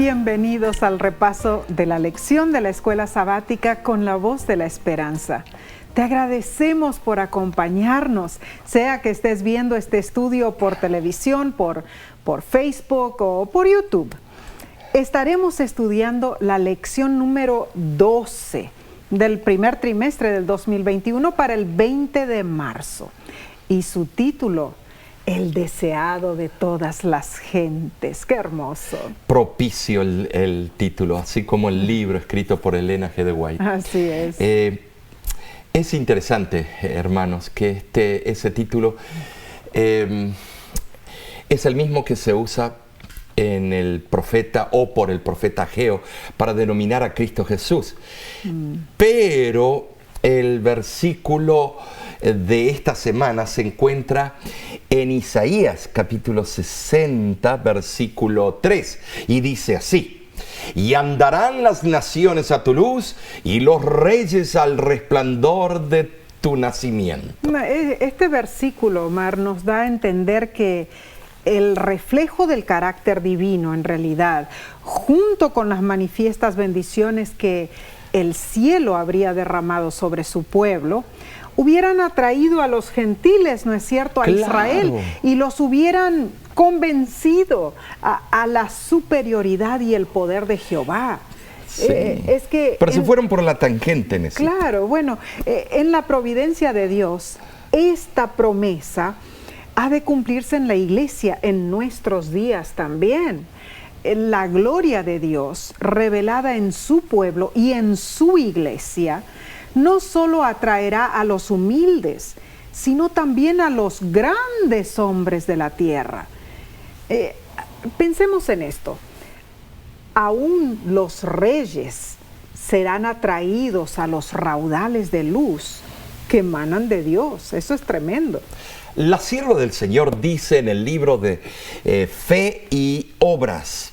Bienvenidos al repaso de la lección de la Escuela Sabática con la Voz de la Esperanza. Te agradecemos por acompañarnos, sea que estés viendo este estudio por televisión, por Facebook o por YouTube. Estaremos estudiando la lección número 12 del primer trimestre del 2021 para el 20 de marzo. Y su título, El deseado de todas las gentes. ¡Qué hermoso! Propicio el título, así como el libro escrito por Elena G. de White. Así es. Es interesante, hermanos, que ese título es el mismo que se usa en el profeta o por el profeta Ageo para denominar a Cristo Jesús. Pero el versículo de esta semana se encuentra en Isaías capítulo 60 versículo 3 y dice así: y andarán las naciones a tu luz y los reyes al resplandor de tu nacimiento. Este versículo, Omar, nos da a entender que el reflejo del carácter divino, en realidad, junto con las manifiestas bendiciones que el cielo habría derramado sobre su pueblo, hubieran atraído a los gentiles, ¿no es cierto?, a Israel, y los hubieran convencido a la superioridad y el poder de Jehová. Sí. Pero se fueron por la tangente en eso. Claro, bueno, en la providencia de Dios, esta promesa ha de cumplirse en la iglesia, en nuestros días también. La gloria de Dios revelada en su pueblo y en su iglesia no solo atraerá a los humildes, sino también a los grandes hombres de la tierra. Pensemos en esto. Aún los reyes serán atraídos a los raudales de luz que emanan de Dios. Eso es tremendo. La sierva del Señor dice en el libro de Fe y Obras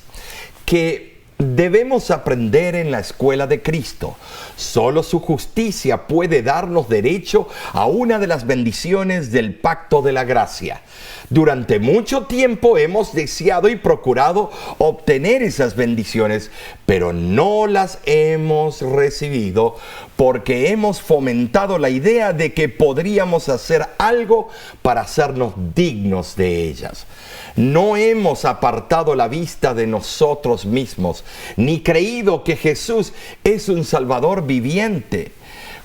que debemos aprender en la escuela de Cristo. Solo su justicia puede darnos derecho a una de las bendiciones del pacto de la gracia. Durante mucho tiempo hemos deseado y procurado obtener esas bendiciones, pero no las hemos recibido porque hemos fomentado la idea de que podríamos hacer algo para hacernos dignos de ellas. No hemos apartado la vista de nosotros mismos, ni creído que Jesús es un Salvador viviente.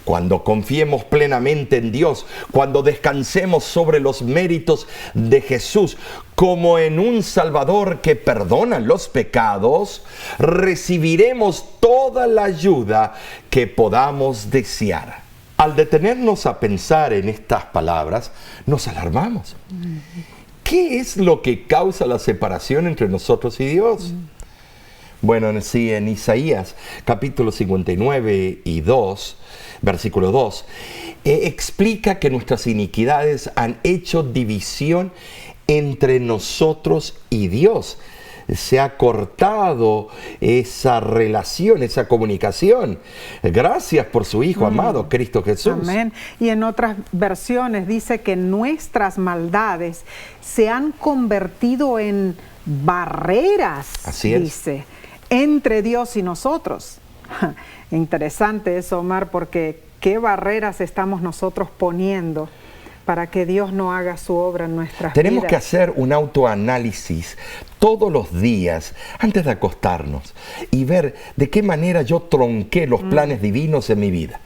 Cuando confiemos plenamente en Dios, cuando descansemos sobre los méritos de Jesús como en un Salvador que perdona los pecados, recibiremos toda la ayuda que podamos desear. Al detenernos a pensar en estas palabras, nos alarmamos. ¿Qué es lo que causa la separación entre nosotros y Dios? Bueno, sí, en Isaías capítulo 59 y 2, versículo 2, explica que nuestras iniquidades han hecho división entre nosotros y Dios. Se ha cortado esa relación, esa comunicación. Gracias por su Hijo amado, Cristo Jesús. Amén. Y en otras versiones dice que nuestras maldades se han convertido en barreras, así es, dice, entre Dios y nosotros. Interesante eso, Omar, porque ¿qué barreras estamos nosotros poniendo para que Dios no haga su obra en nuestras vidas? Tenemos que hacer un autoanálisis todos los días antes de acostarnos y ver de qué manera yo tronqué los planes divinos en mi vida.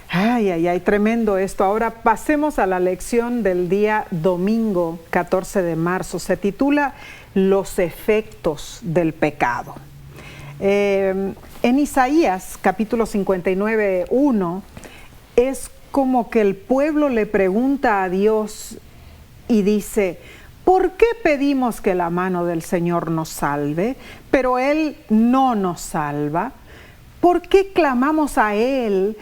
Ay, tremendo esto. Ahora pasemos a la lección del día domingo 14 de marzo. Se titula Los efectos del pecado. En Isaías capítulo 59, 1 es como que el pueblo le pregunta a Dios y dice: ¿por qué pedimos que la mano del Señor nos salve, pero Él no nos salva? ¿Por qué clamamos a Él,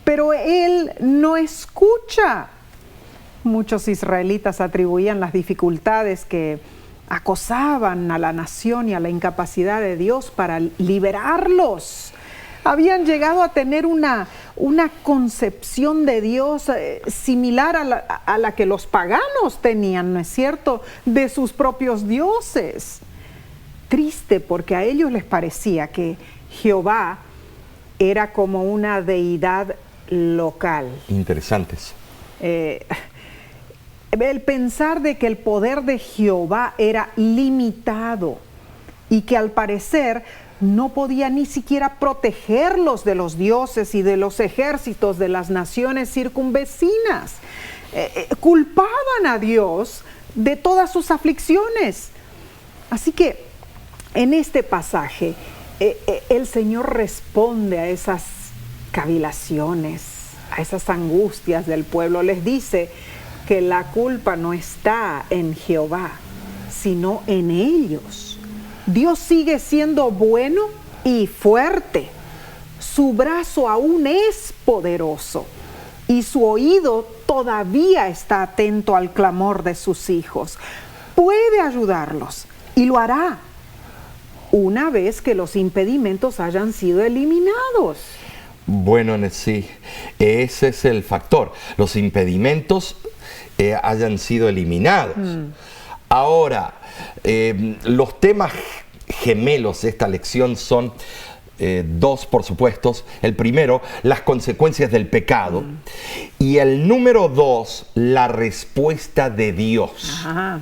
pero Él no escucha? Muchos israelitas atribuían las dificultades que acosaban a la nación y a la incapacidad de Dios para liberarlos. Habían llegado a tener una concepción de Dios similar a la que los paganos tenían, ¿no es cierto?, de sus propios dioses. triste porque a ellos les parecía que Jehová era como una deidad local. Interesantes. El pensar de que el poder de Jehová era limitado y que al parecer no podía ni siquiera protegerlos de los dioses y de los ejércitos de las naciones circunvecinas. Culpaban a Dios de todas sus aflicciones. Así que en este pasaje el Señor responde a esas cavilaciones, a esas angustias del pueblo. Les dice que la culpa no está en Jehová, sino en ellos. Dios sigue siendo bueno y fuerte. Su brazo aún es poderoso y su oído todavía está atento al clamor de sus hijos. Puede ayudarlos y lo hará una vez que los impedimentos hayan sido eliminados. Bueno, sí, ese es el factor. Los impedimentos hayan sido eliminados. Ahora, los temas gemelos de esta lección son dos, por supuesto. El primero, las consecuencias del pecado. Y el número dos, la respuesta de Dios. Ajá.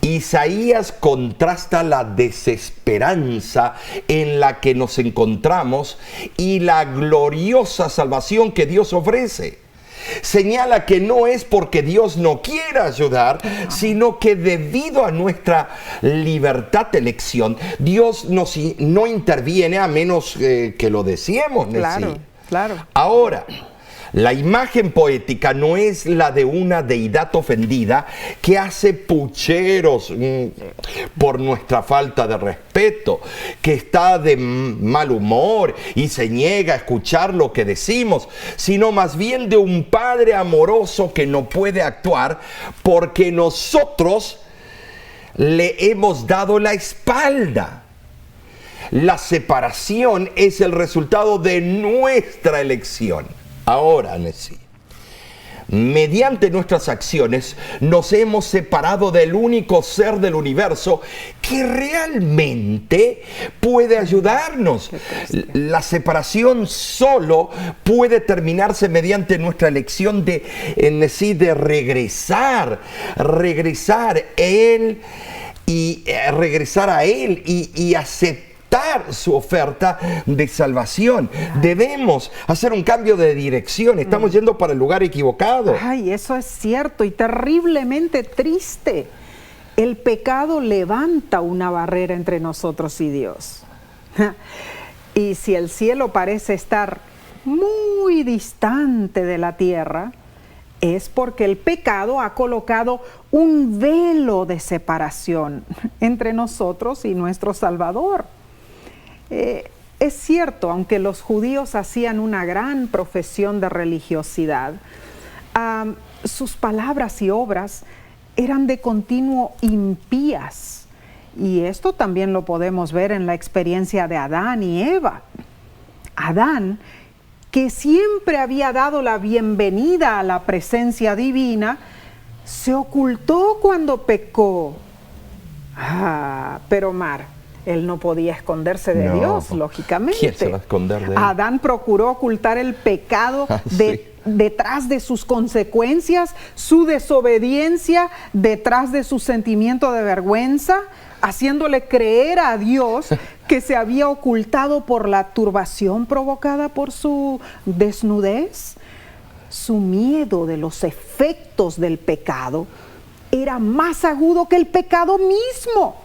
Isaías contrasta la desesperanza en la que nos encontramos y la gloriosa salvación que Dios ofrece. Señala que no es porque Dios no quiera ayudar, sino que debido a nuestra libertad de elección, Dios no interviene a menos que lo deseemos. Claro, claro. Ahora, la imagen poética no es la de una deidad ofendida que hace pucheros por nuestra falta de respeto, que está de mal humor y se niega a escuchar lo que decimos, sino más bien de un padre amoroso que no puede actuar porque nosotros le hemos dado la espalda. La separación es el resultado de nuestra elección. Ahora, Nessie, mediante nuestras acciones nos hemos separado del único ser del universo que realmente puede ayudarnos. La separación solo puede terminarse mediante nuestra elección de regresar a Él y aceptar su oferta de salvación. Debemos hacer un cambio de dirección. Estamos yendo para el lugar equivocado. Ay, eso es cierto y terriblemente triste. El pecado levanta una barrera entre nosotros y Dios. Y si el cielo parece estar muy distante de la tierra, es porque el pecado ha colocado un velo de separación entre nosotros y nuestro Salvador. Es cierto, aunque los judíos hacían una gran profesión de religiosidad, sus palabras y obras eran de continuo impías. Y esto también lo podemos ver en la experiencia de Adán y Eva. Adán, que siempre había dado la bienvenida a la presencia divina, se ocultó cuando pecó. Pero él no podía esconderse de Dios, lógicamente. ¿Quién se va a esconder de él? Adán procuró ocultar el pecado detrás de sus consecuencias, su desobediencia, detrás de su sentimiento de vergüenza, haciéndole creer a Dios que se había ocultado por la turbación provocada por su desnudez. Su miedo de los efectos del pecado era más agudo que el pecado mismo.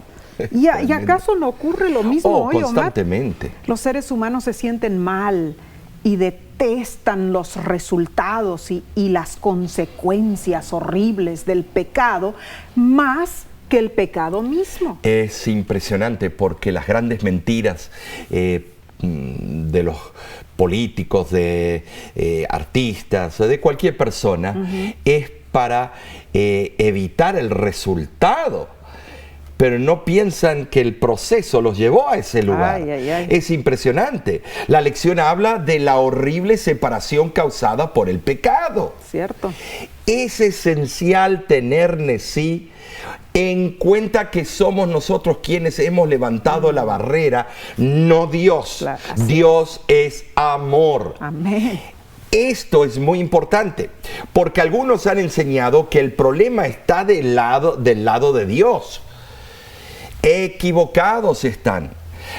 ¿Y acaso no ocurre lo mismo hoy, Omar? Constantemente. Los seres humanos se sienten mal y detestan los resultados y las consecuencias horribles del pecado más que el pecado mismo. Es impresionante porque las grandes mentiras de los políticos, de artistas, de cualquier persona, es para evitar el resultado. pero no piensan que el proceso los llevó a ese lugar. Ay, ay, ay. Es impresionante. La lección habla de la horrible separación causada por el pecado. Cierto. Es esencial tener en cuenta que somos nosotros quienes hemos levantado la barrera, no Dios. Claro, Dios es amor. Amén. Esto es muy importante, porque algunos han enseñado que el problema está del lado de Dios. Equivocados están.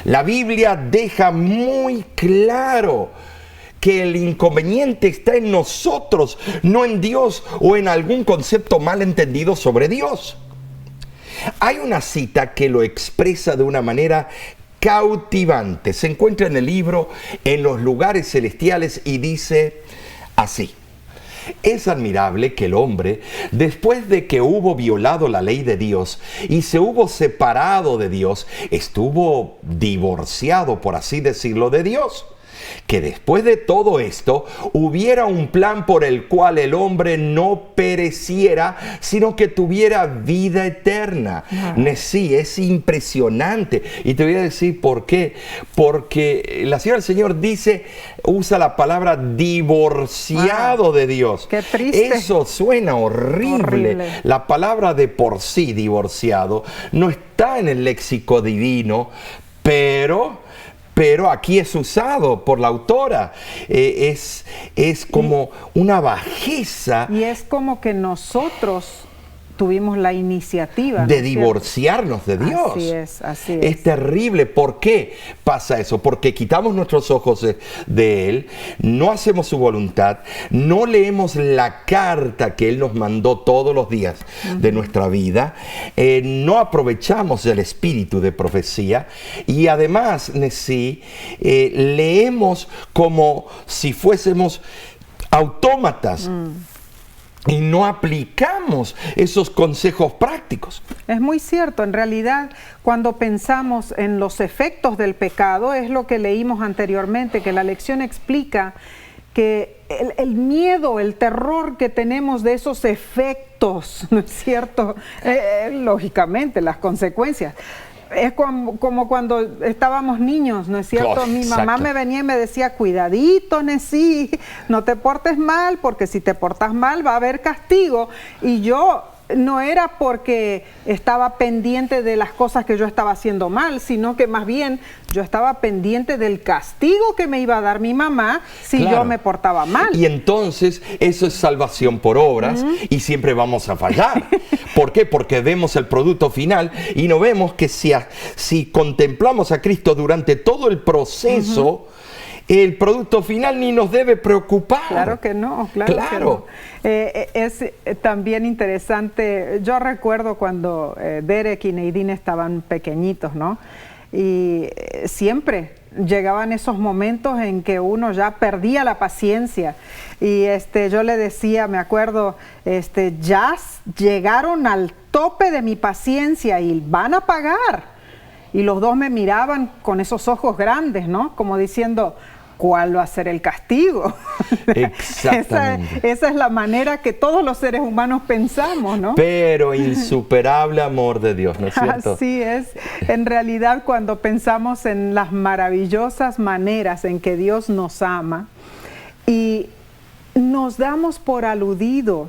La Biblia deja muy claro que el inconveniente está en nosotros, no en Dios o en algún concepto mal entendido sobre Dios. Hay una cita que lo expresa de una manera cautivante. Se encuentra en el libro En los lugares celestiales y dice así: es admirable que el hombre, después de que hubo violado la ley de Dios y se hubo separado de Dios, estuvo divorciado, por así decirlo, de Dios. Que después de todo esto hubiera un plan por el cual el hombre no pereciera, sino que tuviera vida eterna. Sí, es impresionante. Y te voy a decir por qué. Porque la señora del Señor usa la palabra divorciado de Dios. Qué triste. Eso suena horrible. La palabra de por sí, divorciado, no está en el léxico divino, pero aquí es usado por la autora. Es como una bajeza. Y es como que nosotros tuvimos la iniciativa de divorciarnos de Dios. Así es, así es. Es terrible. ¿Por qué pasa eso? Porque quitamos nuestros ojos de Él, no hacemos su voluntad, no leemos la carta que Él nos mandó todos los días de nuestra vida, no aprovechamos el espíritu de profecía y además, leemos como si fuésemos autómatas. Y no aplicamos esos consejos prácticos. Es muy cierto. En realidad, cuando pensamos en los efectos del pecado, es lo que leímos anteriormente, que la lección explica que el miedo, el terror que tenemos de esos efectos, ¿no es cierto? Lógicamente, las consecuencias. Es como cuando estábamos niños, ¿no es cierto? Claro, mi mamá me venía y me decía, cuidadito, Nesí, no te portes mal, porque si te portas mal va a haber castigo. Y yo no era porque estaba pendiente de las cosas que yo estaba haciendo mal, sino que más bien yo estaba pendiente del castigo que me iba a dar mi mamá si yo me portaba mal. Y entonces eso es salvación por obras y siempre vamos a fallar. ¿Por qué? Porque vemos el producto final y no vemos que si contemplamos a Cristo durante todo el proceso, el producto final ni nos debe preocupar. Claro que no, claro. Que no. Es también interesante, yo recuerdo cuando Derek y Nadine estaban pequeñitos, ¿no? Y siempre llegaban esos momentos en que uno ya perdía la paciencia y yo le decía, me acuerdo, ya llegaron al tope de mi paciencia y van a pagar. Y los dos me miraban con esos ojos grandes, ¿no? Como diciendo, ¿cuál va a ser el castigo? Exactamente. Esa es la manera que todos los seres humanos pensamos, ¿no? Pero insuperable amor de Dios, ¿no es cierto? Así es. En realidad, cuando pensamos en las maravillosas maneras en que Dios nos ama y nos damos por aludido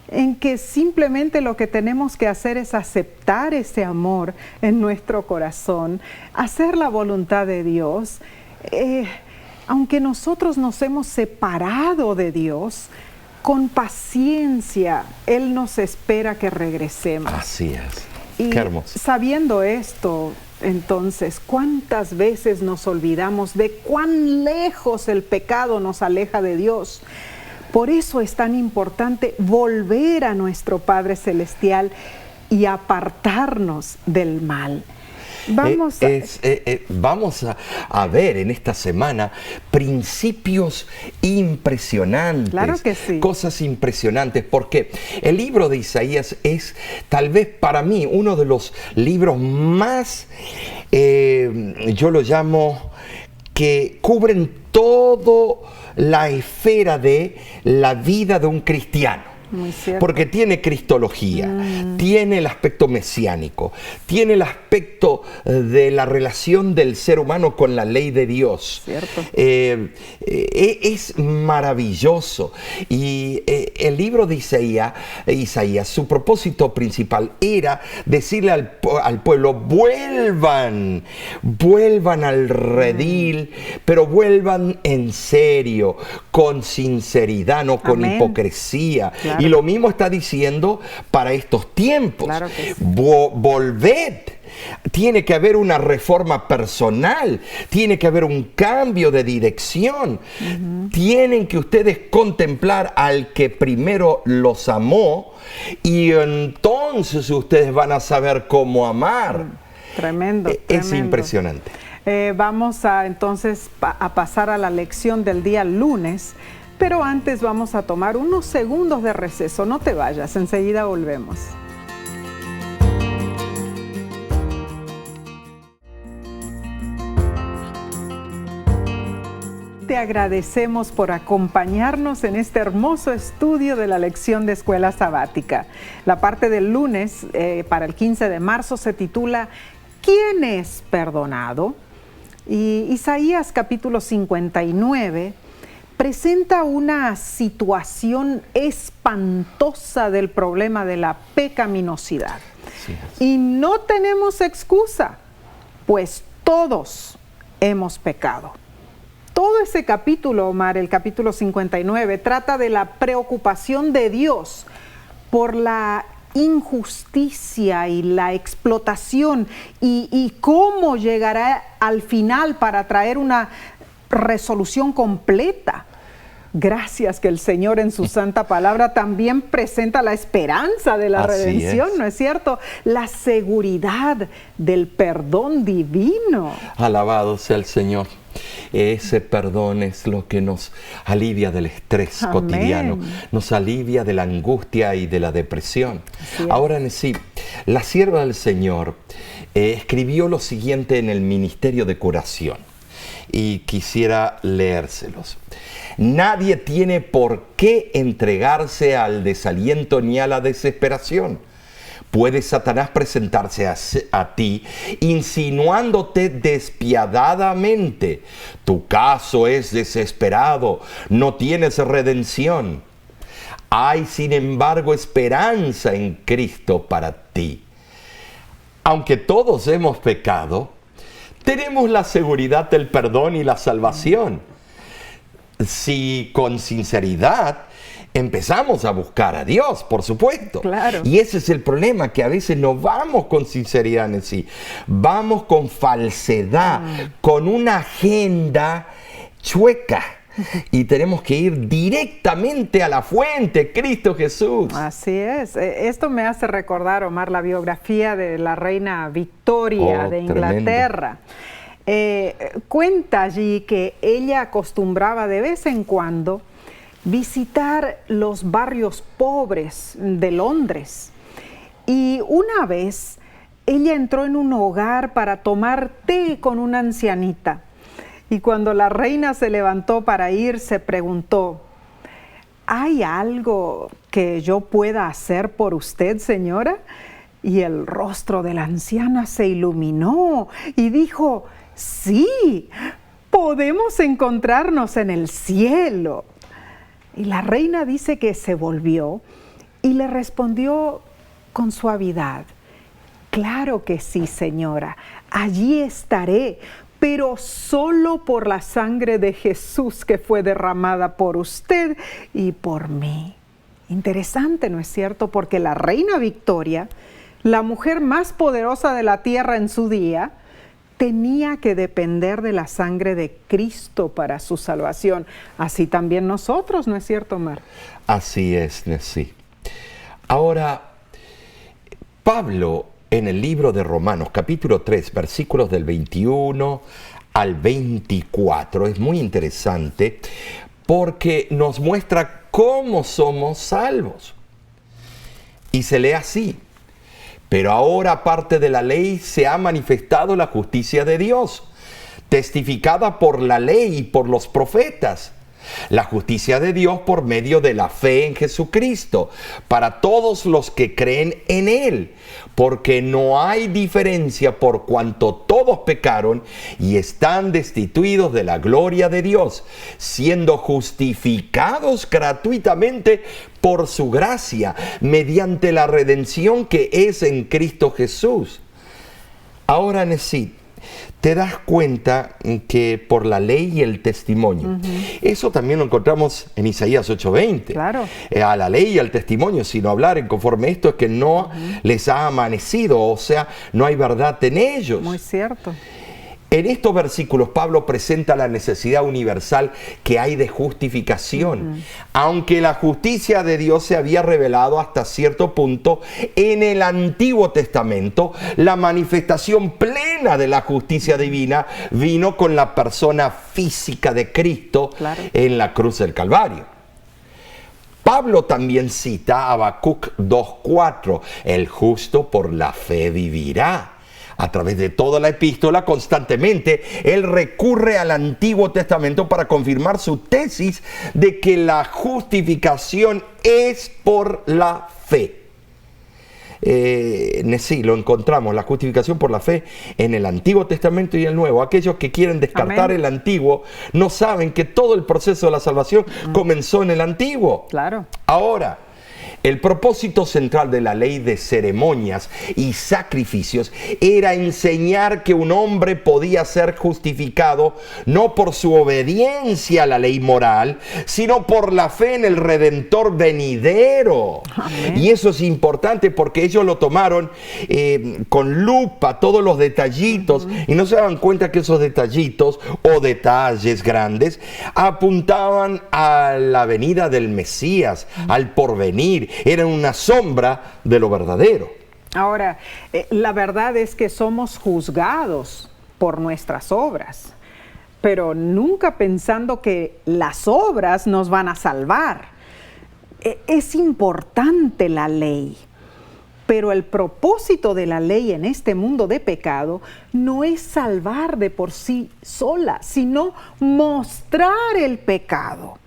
en que simplemente lo que tenemos que hacer es aceptar ese amor en nuestro corazón, hacer la voluntad de Dios. Aunque nosotros nos hemos separado de Dios, con paciencia Él nos espera que regresemos. Así es. Y qué hermoso. Sabiendo esto, entonces, ¿cuántas veces nos olvidamos de cuán lejos el pecado nos aleja de Dios? Por eso es tan importante volver a nuestro Padre Celestial y apartarnos del mal. Vamos a ver en esta semana principios impresionantes. Claro que sí. Cosas impresionantes, porque el libro de Isaías es tal vez para mí uno de los libros más, yo lo llamo, que cubren toda la esfera de la vida de un cristiano. Muy cierto. Porque tiene cristología, tiene el aspecto mesiánico, tiene el aspecto de la relación del ser humano con la ley de Dios. Cierto. Es maravilloso. Y el libro de Isaías, su propósito principal era decirle al pueblo, vuelvan al redil, pero vuelvan en serio, con sinceridad, no con Amén. hipocresía. Claro. Y lo mismo está diciendo para estos tiempos. Claro que sí. Volved. Tiene que haber una reforma personal, tiene que haber un cambio de dirección. Tienen que ustedes contemplar al que primero los amó y entonces ustedes van a saber cómo amar. Tremendo. Es tremendo. impresionante. Vamos a entonces a pasar a la lección del día lunes, pero antes vamos a tomar unos segundos de receso. No te vayas, enseguida volvemos. Te agradecemos por acompañarnos en este hermoso estudio de la lección de escuela sabática. La parte del lunes, para el 15 de marzo, se titula ¿Quién es perdonado? Y Isaías capítulo 59 presenta una situación espantosa del problema de la pecaminosidad. Sí. Y no tenemos excusa, pues todos hemos pecado. Todo ese capítulo, Omar, el capítulo 59, trata de la preocupación de Dios por la injusticia y la explotación y cómo llegará al final para traer una resolución completa. Gracias que el Señor en su santa palabra también presenta la esperanza de la redención, ¿no es cierto? La seguridad del perdón divino. Alabado sea el Señor. Ese perdón es lo que nos alivia del estrés Amén. cotidiano, nos alivia de la angustia y de la depresión. Ahora sí, la sierva del Señor escribió lo siguiente en el Ministerio de Curación y quisiera leérselos. Nadie tiene por qué entregarse al desaliento ni a la desesperación. Puede Satanás presentarse a ti insinuándote despiadadamente. Tu caso es desesperado, no tienes redención. Hay, sin embargo, esperanza en Cristo para ti. Aunque todos hemos pecado, tenemos la seguridad del perdón y la salvación. Si con sinceridad empezamos a buscar a Dios, por supuesto. Claro. Y ese es el problema, que a veces no vamos con sinceridad en sí. Vamos con falsedad, con una agenda chueca. Y tenemos que ir directamente a la fuente, Cristo Jesús. Así es. Esto me hace recordar, Omar, la biografía de la reina Victoria de Inglaterra. Cuenta allí que ella acostumbraba de vez en cuando visitar los barrios pobres de Londres. Y una vez ella entró en un hogar para tomar té con una ancianita. Y cuando la reina se levantó para ir, se preguntó: ¿hay algo que yo pueda hacer por usted, señora? Y el rostro de la anciana se iluminó y dijo: sí, podemos encontrarnos en el cielo. Y la reina dice que se volvió y le respondió con suavidad: claro que sí, señora, allí estaré, pero solo por la sangre de Jesús que fue derramada por usted y por mí. Interesante, ¿no es cierto? Porque la reina Victoria, la mujer más poderosa de la tierra en su día, tenía que depender de la sangre de Cristo para su salvación. Así también nosotros, ¿no es cierto, Omar? Así es, Nessie. Ahora, Pablo, en el libro de Romanos, capítulo 3, versículos del 21 al 24, es muy interesante porque nos muestra cómo somos salvos. Y se lee así: pero ahora, aparte de la ley, se ha manifestado la justicia de Dios, testificada por la ley y por los profetas, La justicia de Dios por medio de la fe en Jesucristo, para todos los que creen en Él, porque no hay diferencia por cuanto todos pecaron y están destituidos de la gloria de Dios, siendo justificados gratuitamente por su gracia, mediante la redención que es en Cristo Jesús. Ahora, Nesit, te das cuenta que por la ley y el testimonio, eso también lo encontramos en Isaías 8:20. Claro. A la ley y al testimonio, si no hablaren conforme esto, es que no les ha amanecido, o sea, no hay verdad en ellos. Muy cierto. En estos versículos Pablo presenta la necesidad universal que hay de justificación. Aunque la justicia de Dios se había revelado hasta cierto punto en el Antiguo Testamento, la manifestación plena de la justicia divina vino con la persona física de Cristo en la cruz del Calvario. Pablo también cita a Habacuc 2:4, el justo por la fe vivirá. A través de toda la epístola, constantemente, él recurre al Antiguo Testamento para confirmar su tesis de que la justificación es por la fe. Sí, lo encontramos, la justificación por la fe en el Antiguo Testamento y el Nuevo. Aquellos que quieren descartar el Antiguo no saben que todo el proceso de la salvación comenzó en el Antiguo. Claro. Ahora, el propósito central de la ley de ceremonias y sacrificios era enseñar que un hombre podía ser justificado no por su obediencia a la ley moral, sino por la fe en el Redentor venidero. Amén. Y eso es importante porque ellos lo tomaron con lupa, todos los detallitos, y no se daban cuenta que esos detallitos o detalles grandes apuntaban a la venida del Mesías, al porvenir. Era una sombra de lo verdadero. Ahora, la verdad es que somos juzgados por nuestras obras, pero nunca pensando que las obras nos van a salvar. Es importante la ley, pero el propósito de la ley en este mundo de pecado no es salvar de por sí sola, sino mostrar el pecado.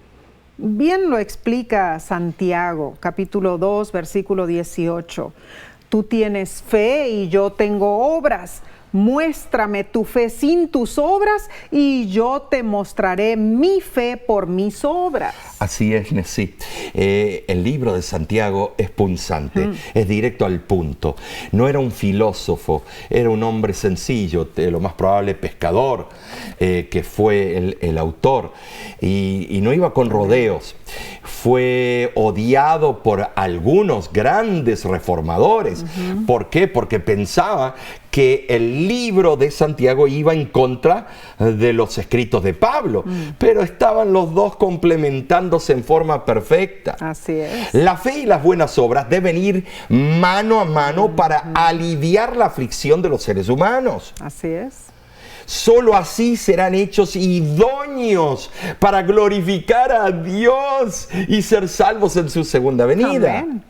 Bien lo explica Santiago, capítulo 2, versículo 18. Tú tienes fe y yo tengo obras. Muéstrame tu fe sin tus obras y yo te mostraré mi fe por mis obras. Así es, Nesit. El libro de Santiago es punzante, es directo al punto. No era un filósofo, era un hombre sencillo, lo más probable pescador, que fue el autor. Y no iba con rodeos. Fue odiado por algunos grandes reformadores. ¿Por qué? Porque pensaba que el libro de Santiago iba en contra de los escritos de Pablo, pero estaban los dos complementándose en forma perfecta. Así es. La fe y las buenas obras deben ir mano a mano para aliviar la aflicción de los seres humanos. Así es. Solo así serán hechos idóneos para glorificar a Dios y ser salvos en su segunda venida. Amén.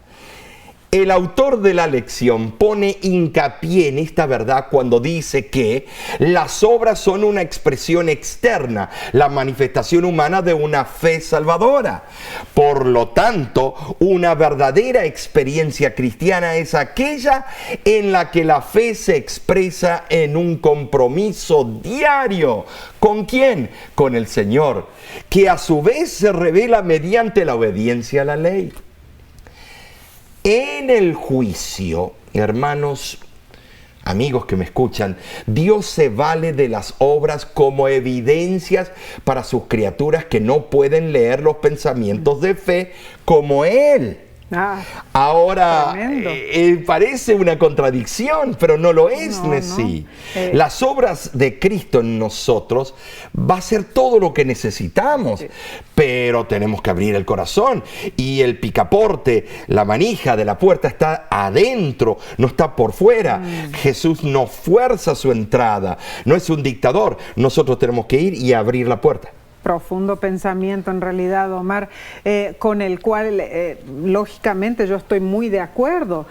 El autor de la lección pone hincapié en esta verdad cuando dice que las obras son una expresión externa, la manifestación humana de una fe salvadora. Por lo tanto, una verdadera experiencia cristiana es aquella en la que la fe se expresa en un compromiso diario. ¿Con quién? Con el Señor, que a su vez se revela mediante la obediencia a la ley. En el juicio, hermanos, amigos que me escuchan, Dios se vale de las obras como evidencias para sus criaturas que no pueden leer los pensamientos de fe como Él. Ahora, parece una contradicción, pero no lo es, Nesí. Las obras de Cristo en nosotros va a ser todo lo que necesitamos, pero tenemos que abrir el corazón y el picaporte, la manija de la puerta está adentro, no está por fuera. Jesús no fuerza su entrada, no es un dictador, nosotros tenemos que ir y abrir la puerta. Profundo pensamiento en realidad, Omar, con el cual lógicamente yo estoy muy de acuerdo.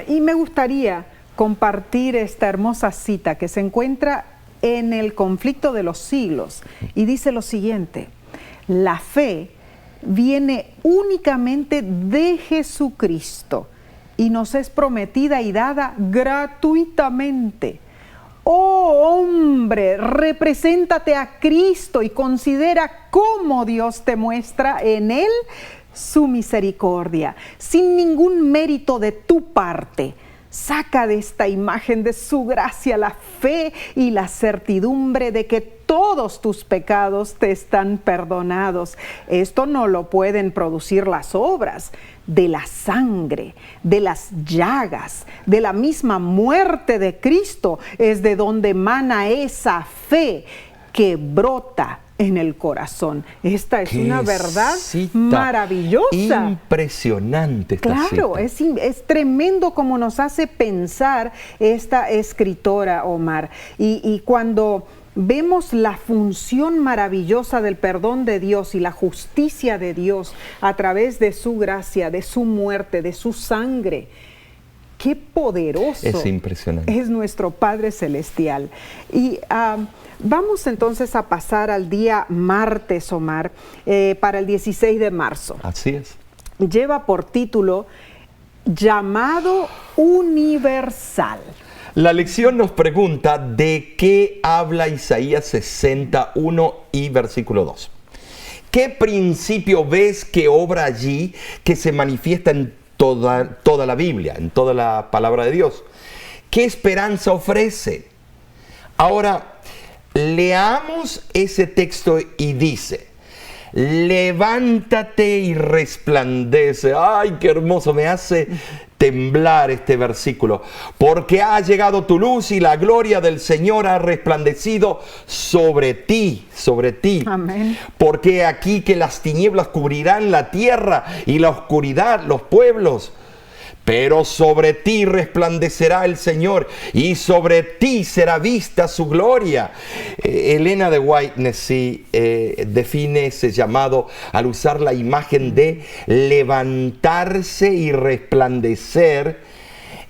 Y me gustaría compartir esta hermosa cita que se encuentra en el Conflicto de los Siglos y dice lo siguiente: La fe viene únicamente de Jesucristo y nos es prometida y dada gratuitamente. Oh hombre, represéntate a Cristo y considera cómo Dios te muestra en Él su misericordia, sin ningún mérito de tu parte. Saca de esta imagen de su gracia la fe y la certidumbre de que todos tus pecados te están perdonados. Esto no lo pueden producir las obras. De la sangre, de las llagas, de la misma muerte de Cristo es de donde emana esa fe que brota en el corazón. Esta es una verdad maravillosa. Impresionante esta Claro, cita. es tremendo como nos hace pensar esta escritora, Omar. Y cuando vemos la función maravillosa del perdón de Dios y la justicia de Dios a través de su gracia, de su muerte, de su sangre, qué poderoso es impresionante. Es nuestro Padre Celestial. Y vamos entonces a pasar al día martes, Omar, para el 16 de marzo. Así es. Lleva por título Llamado Universal. La lección nos pregunta de qué habla Isaías 61 y versículo 2. ¿Qué principio ves que obra allí que se manifiesta en toda la Biblia, en toda la palabra de Dios? ¿Qué esperanza ofrece? Ahora, leamos ese texto y dice: levántate y resplandece. ¡Ay, qué hermoso! Me hace temblar este versículo. Porque ha llegado tu luz y la gloria del Señor ha resplandecido sobre ti, sobre ti. Amén. Porque aquí que las tinieblas cubrirán la tierra y la oscuridad los pueblos. Pero sobre ti resplandecerá el Señor y sobre ti será vista su gloria. Elena de White define ese llamado al usar la imagen de levantarse y resplandecer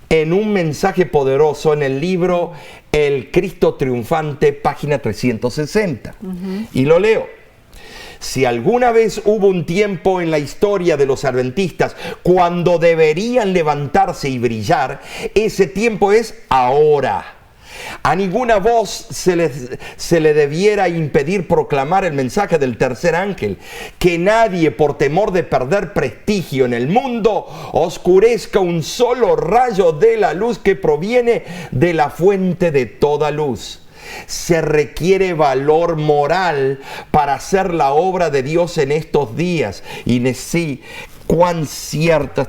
en un mensaje poderoso en el libro El Cristo Triunfante, página 360. Y lo leo. Si alguna vez hubo un tiempo en la historia de los adventistas cuando deberían levantarse y brillar, ese tiempo es ahora. A ninguna voz se le debiera impedir proclamar el mensaje del tercer ángel. Que nadie, por temor de perder prestigio en el mundo, oscurezca un solo rayo de la luz que proviene de la fuente de toda luz. Se requiere valor moral para hacer la obra de Dios en estos días. Y sí, cuán cierta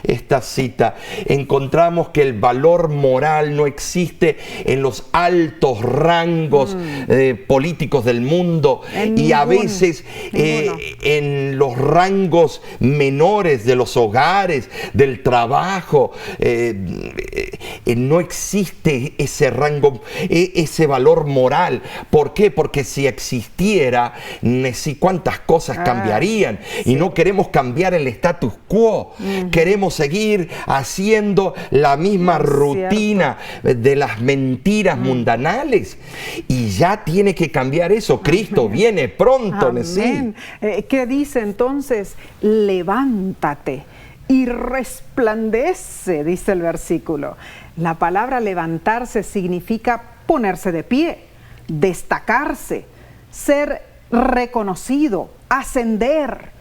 esta cita. Encontramos que el valor moral no existe en los altos rangos políticos del mundo y a veces en los rangos menores de los hogares, del trabajo. No existe ese rango, ese valor moral. ¿Por qué? Porque si existiera, cuántas cosas cambiarían. Sí. Y no queremos cambiar el status quo. Queremos seguir haciendo la misma rutina de las mentiras mundanales. Y ya tiene que cambiar eso. Cristo viene pronto. Amén. ¿Qué dice entonces? Levántate y resplandece, dice el versículo. La palabra levantarse significa ponerse de pie, destacarse, ser reconocido, ascender.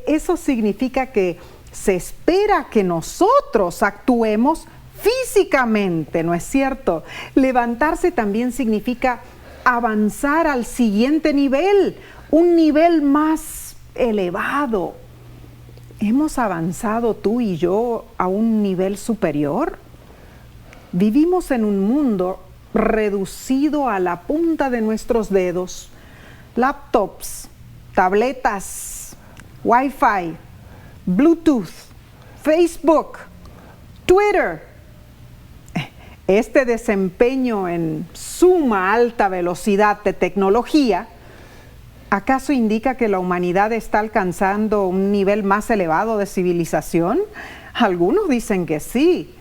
Eso significa que se espera que nosotros actuemos físicamente, ¿no es cierto? Levantarse también significa avanzar al siguiente nivel, un nivel más elevado. ¿Hemos avanzado tú y yo a un nivel superior? Vivimos en un mundo reducido a la punta de nuestros dedos. Laptops, tabletas, Wi-Fi, Bluetooth, Facebook, Twitter. Este desempeño en suma alta velocidad de tecnología, ¿acaso indica que la humanidad está alcanzando un nivel más elevado de civilización? Algunos dicen que sí,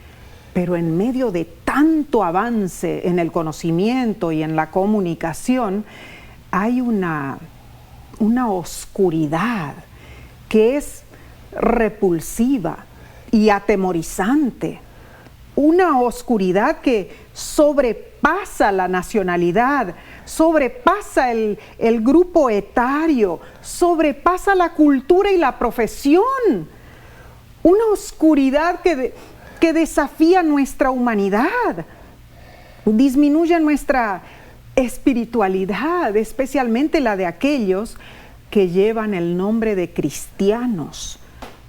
pero en medio de tanto avance en el conocimiento y en la comunicación, hay una una oscuridad que es repulsiva y atemorizante. Una oscuridad que sobrepasa la nacionalidad, sobrepasa el grupo etario, sobrepasa la cultura y la profesión. Una oscuridad que desafía nuestra humanidad, disminuye nuestra espiritualidad, especialmente la de aquellos que llevan el nombre de cristianos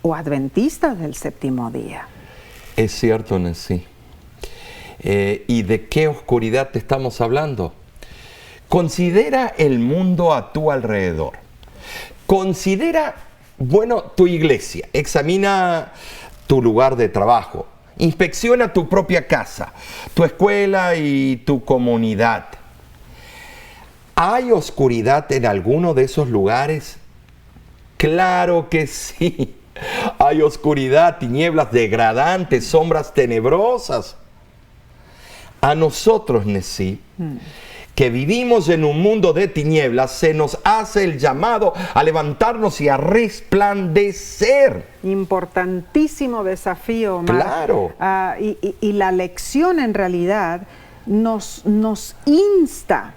o adventistas del séptimo día. Es cierto, Nancy. ¿Y de qué oscuridad te estamos hablando? Considera el mundo a tu alrededor. Considera, tu iglesia. Examina tu lugar de trabajo. Inspecciona tu propia casa, tu escuela y tu comunidad. ¿Hay oscuridad en alguno de esos lugares? Claro que sí. Hay oscuridad, tinieblas degradantes, sombras tenebrosas. A nosotros, Nesí, que vivimos en un mundo de tinieblas, se nos hace el llamado a levantarnos y a resplandecer. Importantísimo desafío, Omar. Claro. Y la lección en realidad nos insta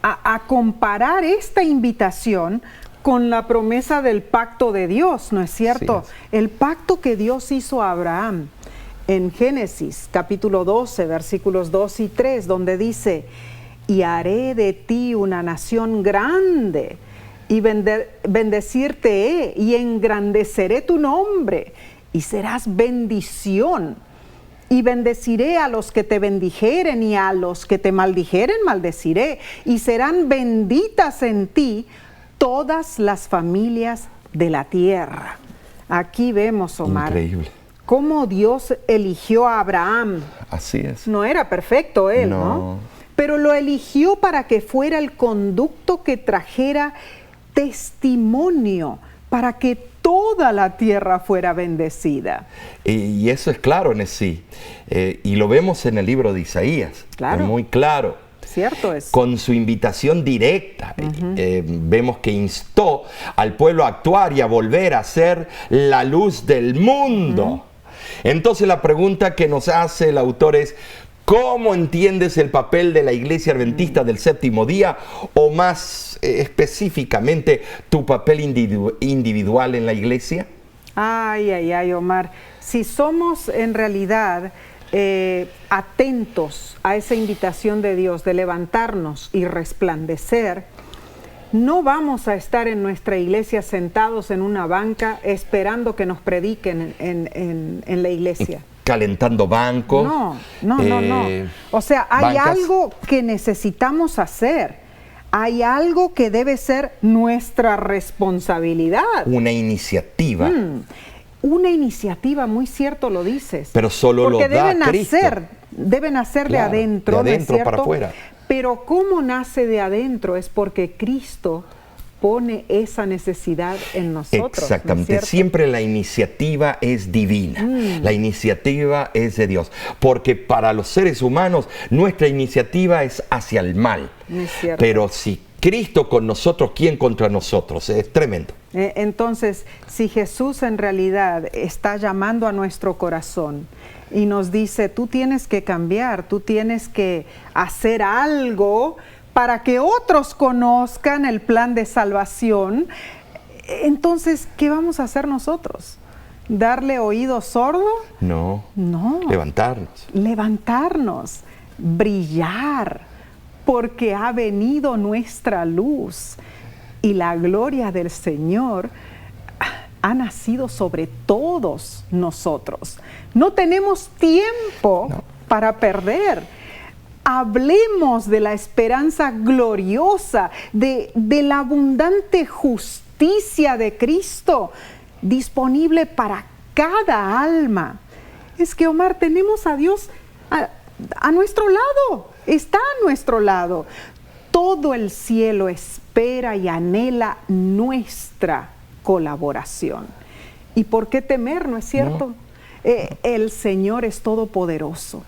a comparar esta invitación con la promesa del pacto de Dios, ¿no es cierto? Sí. El pacto que Dios hizo a Abraham en Génesis capítulo 12, versículos 2 y 3, donde dice: y haré de ti una nación grande, y bendecirte he, y engrandeceré tu nombre, y serás bendición. Y bendeciré a los que te bendijeren, y a los que te maldijeren maldeciré, y serán benditas en ti todas las familias de la tierra. Aquí vemos, Omar, increíble, cómo Dios eligió a Abraham. Así es. No era perfecto él, ¿no? Pero lo eligió para que fuera el conducto que trajera testimonio, para que toda la tierra fuera bendecida. Y eso es claro, Nesí. Y lo vemos en el libro de Isaías. Claro. Es muy claro. Cierto es. Con su invitación directa, vemos que instó al pueblo a actuar y a volver a ser la luz del mundo. Entonces la pregunta que nos hace el autor es: ¿cómo entiendes el papel de la Iglesia Adventista del Séptimo Día, o más específicamente tu papel individual en la Iglesia? Ay, Omar. Si somos en realidad atentos a esa invitación de Dios de levantarnos y resplandecer, no vamos a estar en nuestra iglesia sentados en una banca esperando que nos prediquen en la iglesia. Calentando bancos. No. O sea, hay bancas. algo que necesitamos hacer. Hay algo que debe ser nuestra responsabilidad. Una iniciativa. Una iniciativa, muy cierto lo dices. Pero solo porque lo da Cristo. Deben nacer Claro, de adentro, de adentro ¿no es cierto? para afuera. Pero cómo nace de adentro es porque Cristo pone esa necesidad en nosotros. Exactamente. ¿no es cierto? Siempre la iniciativa es divina. La iniciativa es de Dios. Porque para los seres humanos nuestra iniciativa es hacia el mal. Es cierto. Pero si Cristo con nosotros, ¿quién contra nosotros? Es tremendo. Entonces, si Jesús en realidad está llamando a nuestro corazón y nos dice: tú tienes que cambiar, tú tienes que hacer algo para que otros conozcan el plan de salvación, entonces, ¿qué vamos a hacer nosotros? ¿Darle oído sordo? No. Levantarnos, brillar, porque ha venido nuestra luz y la gloria del Señor ha nacido sobre todos nosotros. No tenemos tiempo para perder. Hablemos de la esperanza gloriosa, de la abundante justicia de Cristo, disponible para cada alma. Es que, Omar, tenemos a Dios a nuestro lado, está a nuestro lado. Todo el cielo espera y anhela nuestra colaboración. ¿Y por qué temer, no es cierto? No. El Señor es todopoderoso.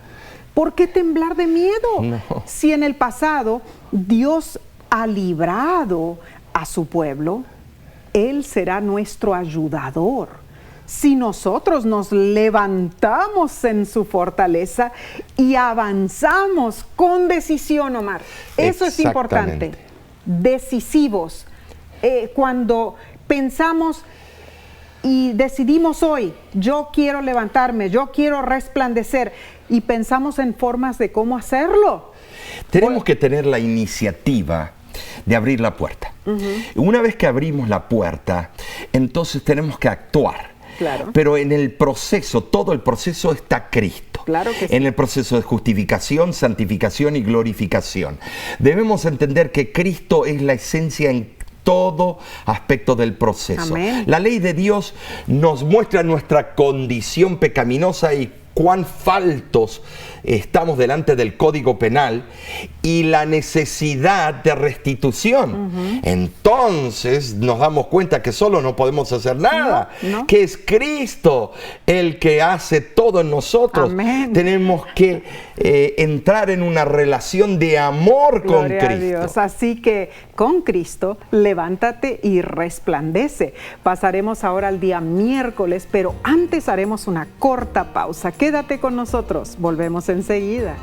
¿Por qué temblar de miedo? No. Si en el pasado Dios ha librado a su pueblo, Él será nuestro ayudador. Si nosotros nos levantamos en su fortaleza y avanzamos con decisión, Omar. Eso es importante. Decisivos. Cuando pensamos y decidimos hoy, yo quiero levantarme, yo quiero resplandecer, y pensamos en formas de cómo hacerlo. Tenemos que tener la iniciativa de abrir la puerta. Una vez que abrimos la puerta, entonces tenemos que actuar. Claro. Pero en el proceso, todo el proceso está Cristo. Claro que sí. En el proceso de justificación, santificación y glorificación. Debemos entender que Cristo es la esencia en todo aspecto del proceso. Amén. La ley de Dios nos muestra nuestra condición pecaminosa y cuán faltos estamos delante del Código Penal y la necesidad de restitución. Entonces nos damos cuenta que solo no podemos hacer nada, no. Que es Cristo el que hace todo en nosotros. Amén. Tenemos que entrar en una relación de amor con Gloria a Cristo. Dios. Así que con Cristo, levántate y resplandece. Pasaremos ahora al día miércoles, pero antes haremos una corta pausa. Quédate con nosotros, volvemos enseguida.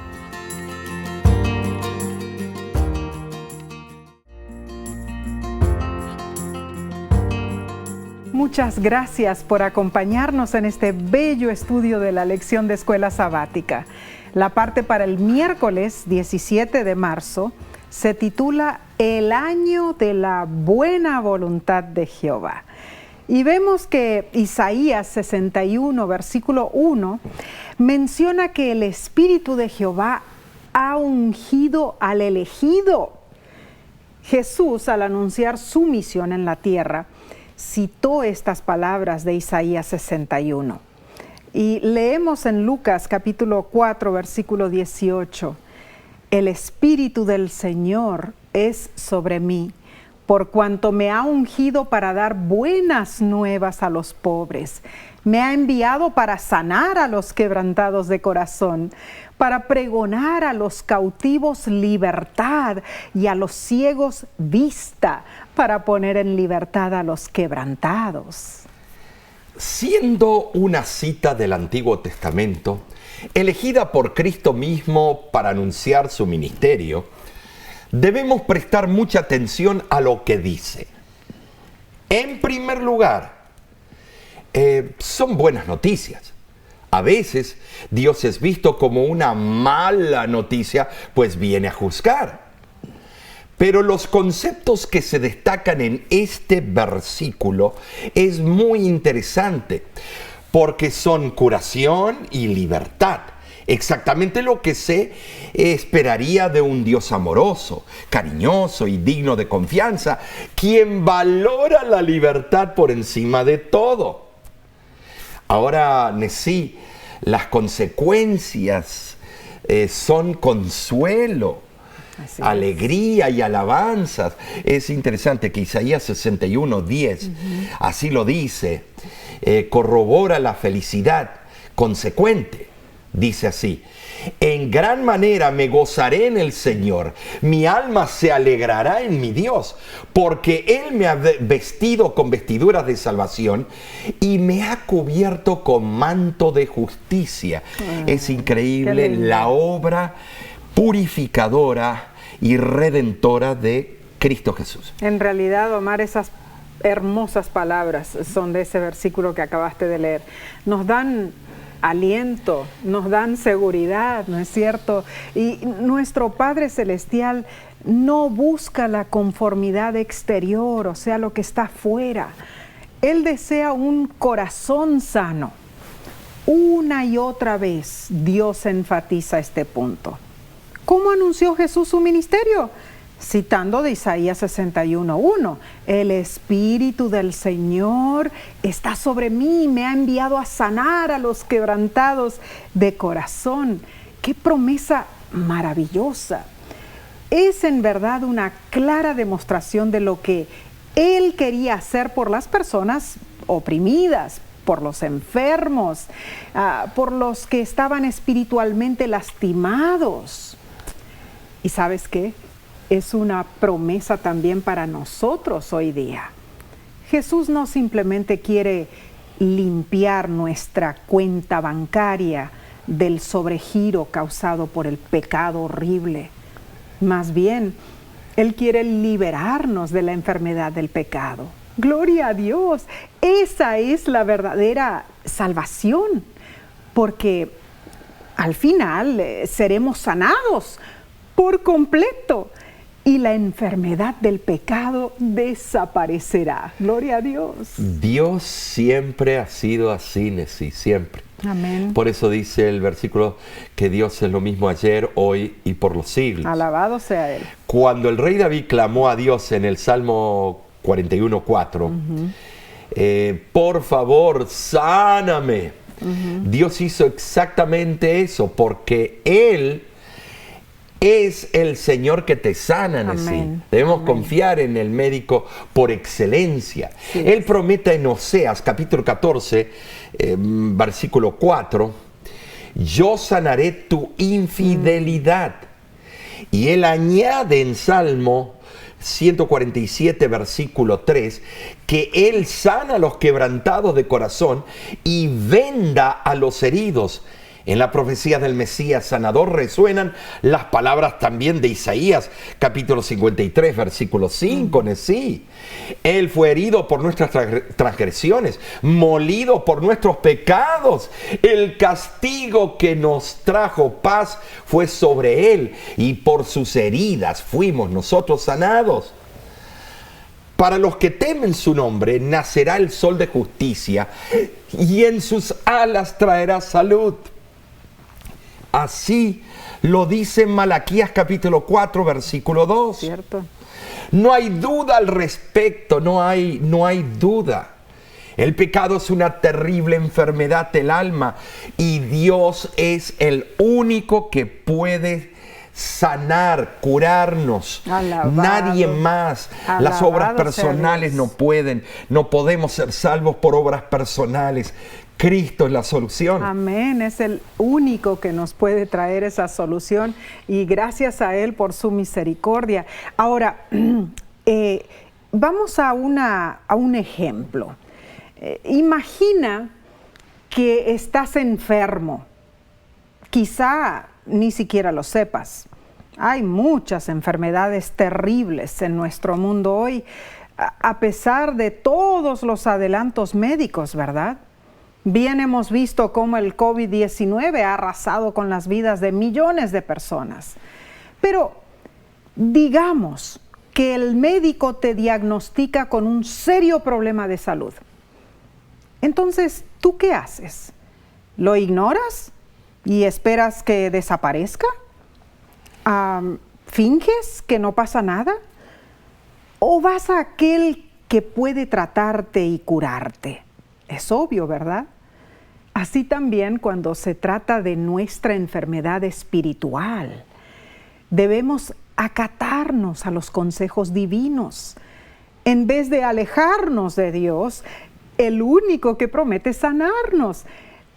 Muchas gracias por acompañarnos en este bello estudio de la lección de escuela sabática. La parte para el miércoles 17 de marzo se titula El año de la buena voluntad de Jehová. Y vemos que Isaías 61, versículo 1, menciona que el Espíritu de Jehová ha ungido al elegido. Jesús, al anunciar su misión en la tierra, citó estas palabras de Isaías 61. Y leemos en Lucas capítulo 4, versículo 18. El Espíritu del Señor es sobre mí, por cuanto me ha ungido para dar buenas nuevas a los pobres. Me ha enviado para sanar a los quebrantados de corazón, para pregonar a los cautivos libertad y a los ciegos vista, para poner en libertad a los quebrantados. Siendo una cita del Antiguo Testamento, elegida por Cristo mismo para anunciar su ministerio, debemos prestar mucha atención a lo que dice. En primer lugar, son buenas noticias. A veces Dios es visto como una mala noticia, pues viene a juzgar. Pero los conceptos que se destacan en este versículo es muy interesante, porque son curación y libertad. Exactamente lo que se esperaría de un Dios amoroso, cariñoso y digno de confianza, quien valora la libertad por encima de todo. Ahora, Nesí, las consecuencias son consuelo, alegría y alabanzas. Es interesante que Isaías 61:10, así lo dice, corrobora la felicidad consecuente. Dice así: en gran manera me gozaré en el Señor, mi alma se alegrará en mi Dios, porque Él me ha vestido con vestiduras de salvación y me ha cubierto con manto de justicia. Es increíble la obra purificadora y redentora de Cristo Jesús. En realidad, Omar, esas hermosas palabras son de ese versículo que acabaste de leer. Nos dan aliento, nos dan seguridad, ¿no es cierto? Y nuestro Padre Celestial no busca la conformidad exterior, o sea, lo que está afuera. Él desea un corazón sano. Una y otra vez Dios enfatiza este punto. ¿Cómo anunció Jesús su ministerio? Citando de Isaías 61:1, el Espíritu del Señor está sobre mí, me ha enviado a sanar a los quebrantados de corazón. ¡Qué promesa maravillosa! Es en verdad una clara demostración de lo que Él quería hacer por las personas oprimidas, por los enfermos, por los que estaban espiritualmente lastimados. ¿Y sabes qué? es una promesa también para nosotros hoy día. Jesús no simplemente quiere limpiar nuestra cuenta bancaria del sobregiro causado por el pecado horrible. Más bien, Él quiere liberarnos de la enfermedad del pecado. ¡Gloria a Dios! Esa es la verdadera salvación, porque al final seremos sanados por completo y la enfermedad del pecado desaparecerá. ¡Gloria a Dios! Dios siempre ha sido así, Nesí, siempre. Amén. Por eso dice el versículo que Dios es lo mismo ayer, hoy y por los siglos. Alabado sea Él. Cuando el rey David clamó a Dios en el Salmo 41:4, por favor, sáname. Dios hizo exactamente eso, porque Él es el Señor que te sana, Nesí. Debemos confiar en el médico por excelencia. Sí. Él promete en Oseas, capítulo 14, versículo 4, yo sanaré tu infidelidad. Y Él añade en Salmo 147, versículo 3, que Él sana a los quebrantados de corazón y venda a los heridos. En la profecía del Mesías sanador resuenan las palabras también de Isaías, capítulo 53, versículo 5, Nesí. Él fue herido por nuestras transgresiones, molido por nuestros pecados. El castigo que nos trajo paz fue sobre Él, y por sus heridas fuimos nosotros sanados. Para los que temen su nombre, nacerá el sol de justicia, y en sus alas traerá salud. Así lo dice Malaquías capítulo 4, versículo 2. Cierto. No hay duda al respecto, no hay duda. El pecado es una terrible enfermedad del alma y Dios es el único que puede sanar, curarnos. Alabado. Nadie más. Alabado. Las obras personales no podemos ser salvos por obras personales. Cristo es la solución. Amén, es el único que nos puede traer esa solución y gracias a Él por su misericordia. Ahora, vamos a un ejemplo. Imagina que estás enfermo, quizá ni siquiera lo sepas. Hay muchas enfermedades terribles en nuestro mundo hoy, a pesar de todos los adelantos médicos, ¿verdad? Bien hemos visto cómo el COVID-19 ha arrasado con las vidas de millones de personas. Pero digamos que el médico te diagnostica con un serio problema de salud. Entonces, ¿tú qué haces? ¿Lo ignoras y esperas que desaparezca? ¿Finges que no pasa nada? ¿O vas a aquel que puede tratarte y curarte? Es obvio, ¿verdad? Así también cuando se trata de nuestra enfermedad espiritual, debemos acatarnos a los consejos divinos. En vez de alejarnos de Dios, el único que promete sanarnos,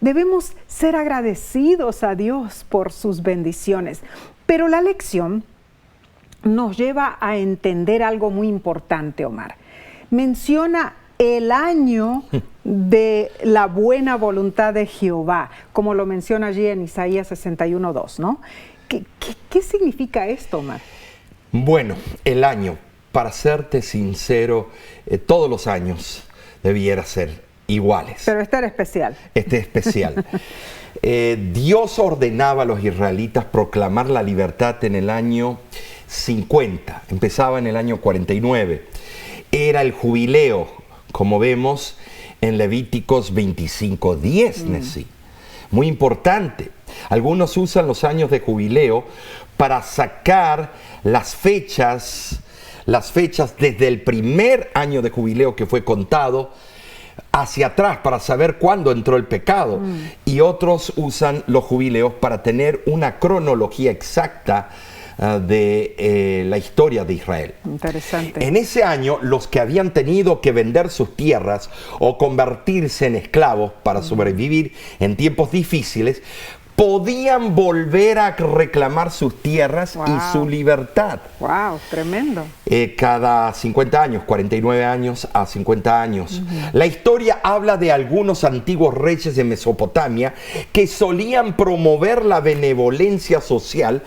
debemos ser agradecidos a Dios por sus bendiciones. Pero la lección nos lleva a entender algo muy importante, Omar. Menciona el año de la buena voluntad de Jehová, como lo menciona allí en Isaías 61:2, ¿no? ¿Qué significa esto, Omar? Bueno, el año, para serte sincero, todos los años debiera ser iguales. Pero este era especial. Este es especial. Dios ordenaba a los israelitas proclamar la libertad en el año 50, empezaba en el año 49. Era el jubileo, como vemos en Levíticos 25:10, Nesí. Muy importante. Algunos usan los años de jubileo para sacar las fechas desde el primer año de jubileo que fue contado hacia atrás para saber cuándo entró el pecado. Y otros usan los jubileos para tener una cronología exacta de la historia de Israel. Interesante. En ese año, los que habían tenido que vender sus tierras o convertirse en esclavos para sobrevivir en tiempos difíciles, podían volver a reclamar sus tierras y su libertad. ¡Wow! Tremendo. Cada 50 años, 49 años a 50 años. La historia habla de algunos antiguos reyes de Mesopotamia que solían promover la benevolencia social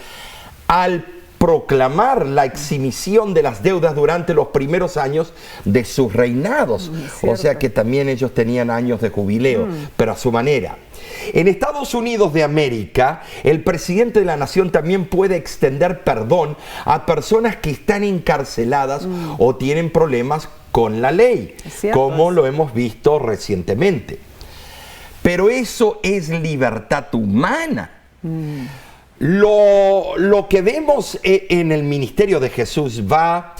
al proclamar la exhibición de las deudas durante los primeros años de sus reinados. O sea que también ellos tenían años de jubileo, pero a su manera. En Estados Unidos de América, el presidente de la nación también puede extender perdón a personas que están encarceladas o tienen problemas con la ley, como lo hemos visto recientemente. Pero eso es libertad humana. Lo que vemos en el ministerio de Jesús va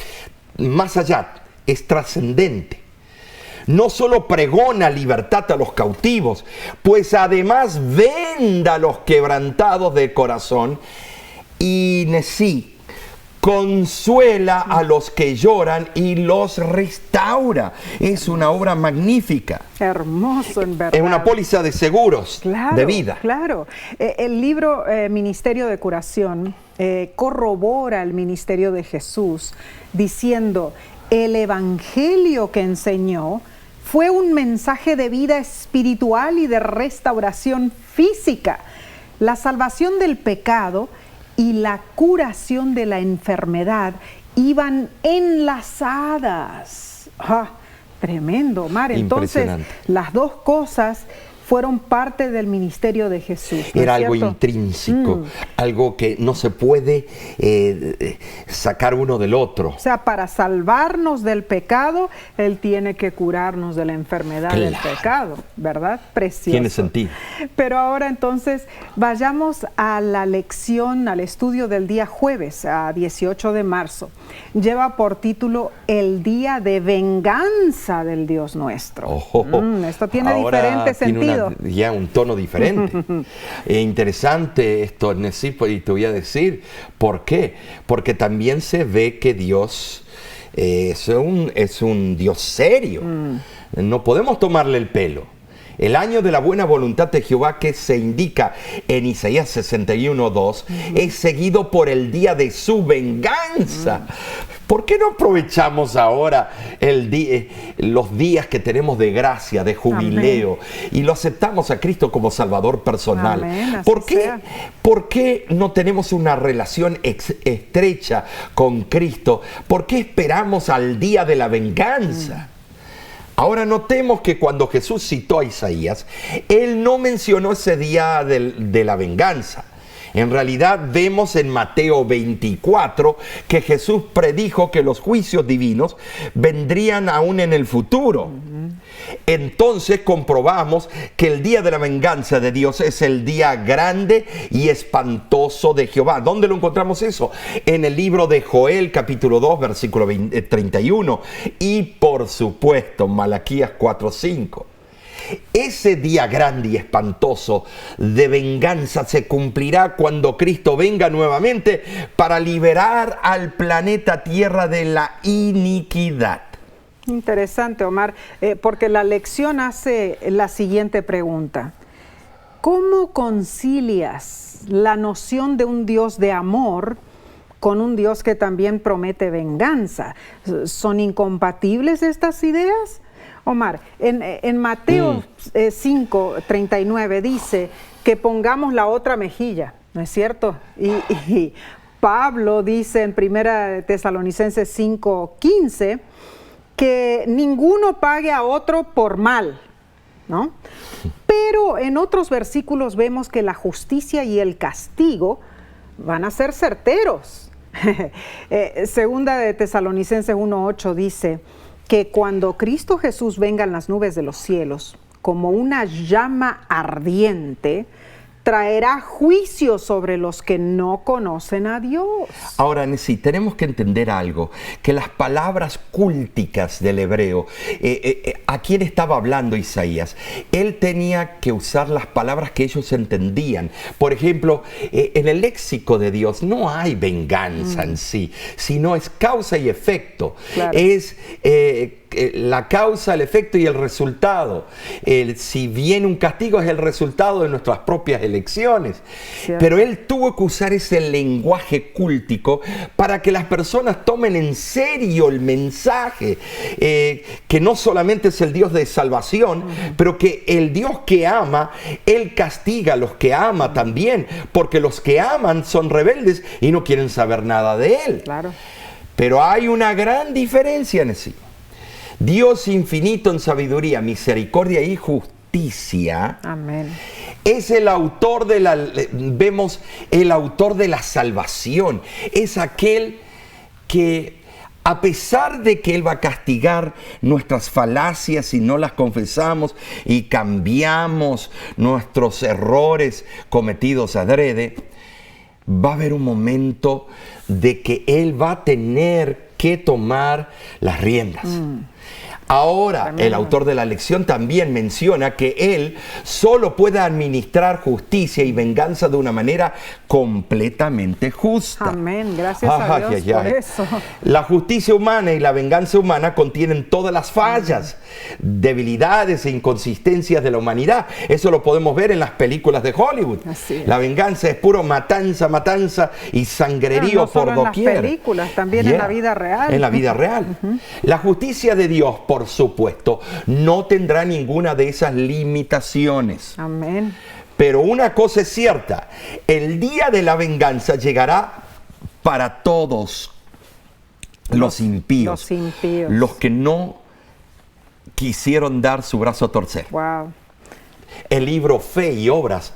más allá, es trascendente. No solo pregona libertad a los cautivos, pues además venda a los quebrantados de corazón y sí, consuela a los que lloran y los restaura. Es una obra magnífica. Hermoso, en verdad. Es una póliza de seguros de vida. Claro. El libro Ministerio de Curación corrobora el ministerio de Jesús diciendo: el evangelio que enseñó fue un mensaje de vida espiritual y de restauración física. La salvación del pecado y la curación de la enfermedad iban enlazadas. ¡Ah! Tremendo, Omar. Entonces, las dos cosas fueron parte del ministerio de Jesús, ¿no Era es algo cierto? intrínseco, algo que no se puede sacar uno del otro. O sea, para salvarnos del pecado, Él tiene que curarnos de la enfermedad del pecado, ¿verdad? Precioso. Tiene sentido. Pero ahora entonces vayamos a la lección, al estudio del día jueves, a 18 de marzo. Lleva por título El día de venganza del Dios nuestro. Esto tiene diferente sentido. Ya un tono diferente. Interesante esto, Nesí, y te voy a decir por qué. Porque también se ve que Dios es un Dios serio. No podemos tomarle el pelo. El año de la buena voluntad de Jehová, que se indica en Isaías 61:2, es seguido por el día de su venganza. ¿Por qué no aprovechamos ahora los días que tenemos de gracia, de jubileo, y lo aceptamos a Cristo como Salvador personal? ¿Por qué no tenemos una relación estrecha con Cristo? ¿Por qué esperamos al día de la venganza? Ahora notemos que cuando Jesús citó a Isaías, Él no mencionó ese día de la venganza. En realidad vemos en Mateo 24 que Jesús predijo que los juicios divinos vendrían aún en el futuro. Entonces comprobamos que el día de la venganza de Dios es el día grande y espantoso de Jehová. ¿Dónde lo encontramos eso? En el libro de Joel, capítulo 2, versículo 31. Y por supuesto, Malaquías 4:5. Ese día grande y espantoso de venganza se cumplirá cuando Cristo venga nuevamente para liberar al planeta Tierra de la iniquidad. Interesante, Omar, porque la lección hace la siguiente pregunta: ¿cómo concilias la noción de un Dios de amor con un Dios que también promete venganza? ¿Son incompatibles estas ideas? Omar, en Mateo 5:39 dice que pongamos la otra mejilla, ¿no es cierto? Y Pablo dice en 1 Tesalonicenses 5:15 que ninguno pague a otro por mal, ¿no? Pero en otros versículos vemos que la justicia y el castigo van a ser certeros. Segunda de Tesalonicenses 1:8 dice que cuando Cristo Jesús venga en las nubes de los cielos, como una llama ardiente, traerá juicio sobre los que no conocen a Dios. Ahora, Nesí, tenemos que entender algo, que las palabras cúlticas del hebreo, ¿a quién estaba hablando Isaías? Él tenía que usar las palabras que ellos entendían. Por ejemplo, en el léxico de Dios no hay venganza en sí, sino es causa y efecto. Claro. Es la causa, el efecto y el resultado. Si viene un castigo es el resultado de nuestras propias elecciones. Cierto. Pero él tuvo que usar ese lenguaje cúltico para que las personas tomen en serio el mensaje, que no solamente es el Dios de salvación, pero que el Dios que ama, Él castiga a los que ama también, porque los que aman son rebeldes y no quieren saber nada de Él. Claro. Pero hay una gran diferencia en sí. Dios infinito en sabiduría, misericordia y justicia. Amén. Es el autor vemos el autor de la salvación. Es aquel que, a pesar de que Él va a castigar nuestras falacias si no las confesamos y cambiamos nuestros errores cometidos adrede, va a haber un momento de que Él va a tener que tomar las riendas. Ahora, Tremendo. el autor de la lección también menciona que Él solo puede administrar justicia y venganza de una manera completamente justa. Amén. Gracias a Dios por eso. La justicia humana y la venganza humana contienen todas las fallas, debilidades e inconsistencias de la humanidad. Eso lo podemos ver en las películas de Hollywood. Así es. La venganza es puro matanza, matanza y sangrerío No solo por doquier. en las películas, también en la vida real. En la vida real. La justicia de Dios, por supuesto, no tendrá ninguna de esas limitaciones. Amén. Pero una cosa es cierta, el día de la venganza llegará para todos los impíos, los impíos. los que no quisieron dar su brazo a torcer. Wow. El libro Fe y Obras,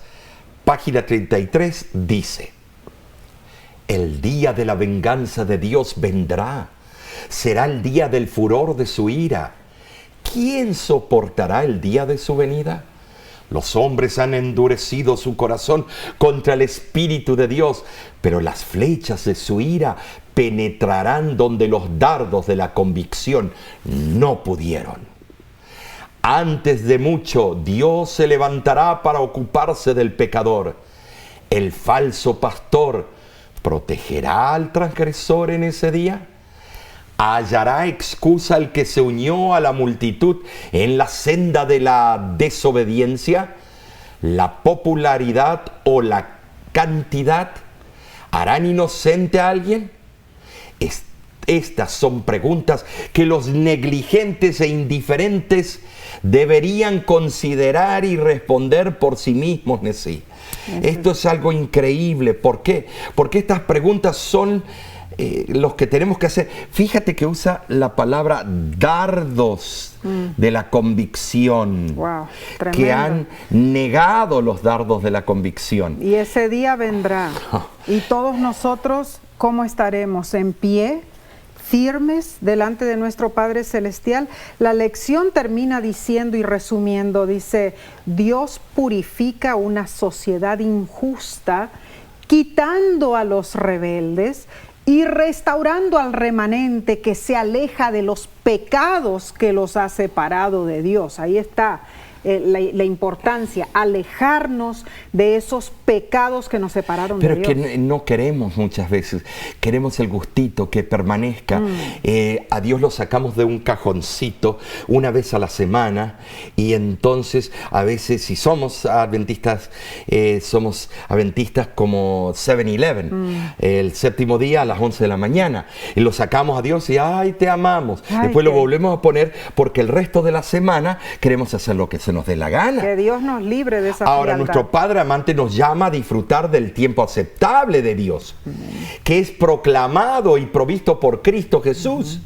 página 33, dice: el día de la venganza de Dios vendrá. Será el día del furor de su ira. ¿Quién soportará el día de su venida? Los hombres han endurecido su corazón contra el Espíritu de Dios, pero las flechas de su ira penetrarán donde los dardos de la convicción no pudieron. Antes de mucho, Dios se levantará para ocuparse del pecador. El falso pastor protegerá al transgresor en ese día. ¿Hallará excusa el que se unió a la multitud en la senda de la desobediencia? ¿La popularidad o la cantidad harán inocente a alguien? Estas son preguntas que los negligentes e indiferentes deberían considerar y responder por sí mismos. Esto es algo increíble. ¿Por qué? Porque estas preguntas son los que tenemos que hacer. Fíjate que usa la palabra dardos de la convicción. Wow, que han negado los dardos de la convicción. Y ese día vendrá. Y todos nosotros, ¿cómo estaremos? ¿En pie? ¿Firmes delante de nuestro Padre Celestial? La lección termina diciendo y resumiendo, dice: Dios purifica una sociedad injusta, quitando a los rebeldes y restaurando al remanente que se aleja de los pecados que los ha separado de Dios. Ahí está la importancia, alejarnos de esos pecados que nos separaron de Dios. Pero que no queremos muchas veces, queremos el gustito que permanezca. A Dios lo sacamos de un cajoncito una vez a la semana, y entonces a veces, si somos adventistas como 7-Eleven, el séptimo día a las 11 de la mañana, y lo sacamos a Dios y ¡ay, te amamos! Después lo volvemos a poner porque el resto de la semana queremos hacer lo que se nos dé la gana. Que Dios nos libre de esa Ahora, frialdad. nuestro Padre amante nos llama a disfrutar del tiempo aceptable de Dios, que es proclamado y provisto por Cristo Jesús,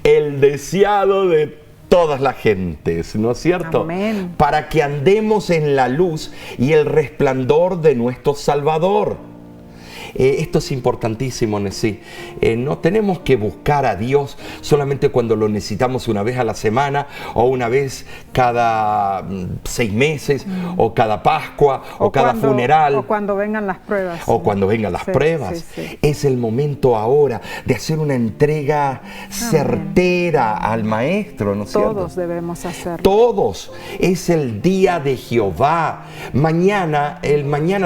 el deseado de todas las gentes, ¿no es cierto? Amén. Para que andemos en la luz y el resplandor de nuestro Salvador. Esto es importantísimo, Nesí. No tenemos que buscar a Dios solamente cuando lo necesitamos una vez a la semana, o una vez cada 6 meses, o cada Pascua, o cada funeral. O cuando vengan las pruebas. O cuando vengan las pruebas. Sí. Es el momento ahora de hacer una entrega certera al Maestro, ¿no es cierto? Todos debemos hacerlo. Todos. Es el día de Jehová. Mañana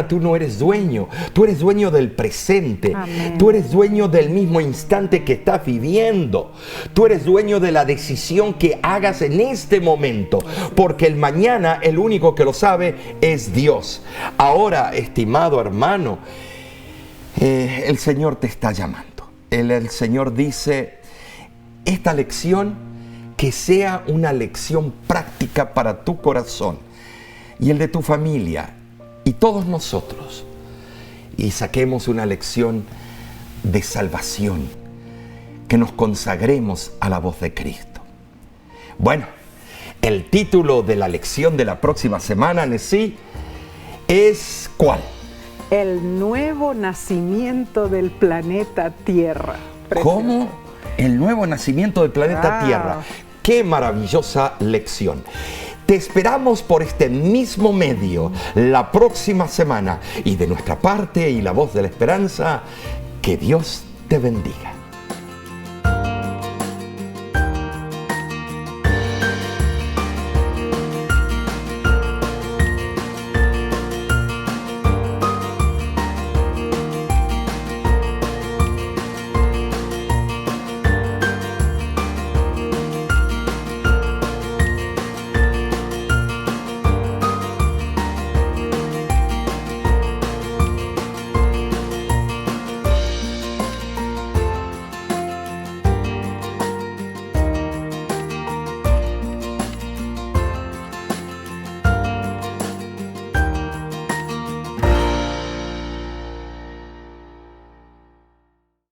tú no eres dueño. Tú eres dueño del presente. Amén. Tú eres dueño del mismo instante que estás viviendo. Tú eres dueño de la decisión que hagas en este momento, porque el mañana el único que lo sabe es Dios. Ahora, estimado hermano, el Señor te está llamando. El Señor dice, esta lección, que sea una lección práctica para tu corazón y el de tu familia y todos nosotros, y saquemos una lección de salvación, que nos consagremos a la voz de Cristo. Bueno, el título de la lección de la próxima semana, Nesí, es ¿cuál? El nuevo nacimiento del planeta Tierra. Precioso. ¿Cómo? El nuevo nacimiento del planeta Wow. Tierra. ¡Qué maravillosa lección! Te esperamos por este mismo medio la próxima semana. Y de nuestra parte y la voz de la esperanza, que Dios te bendiga.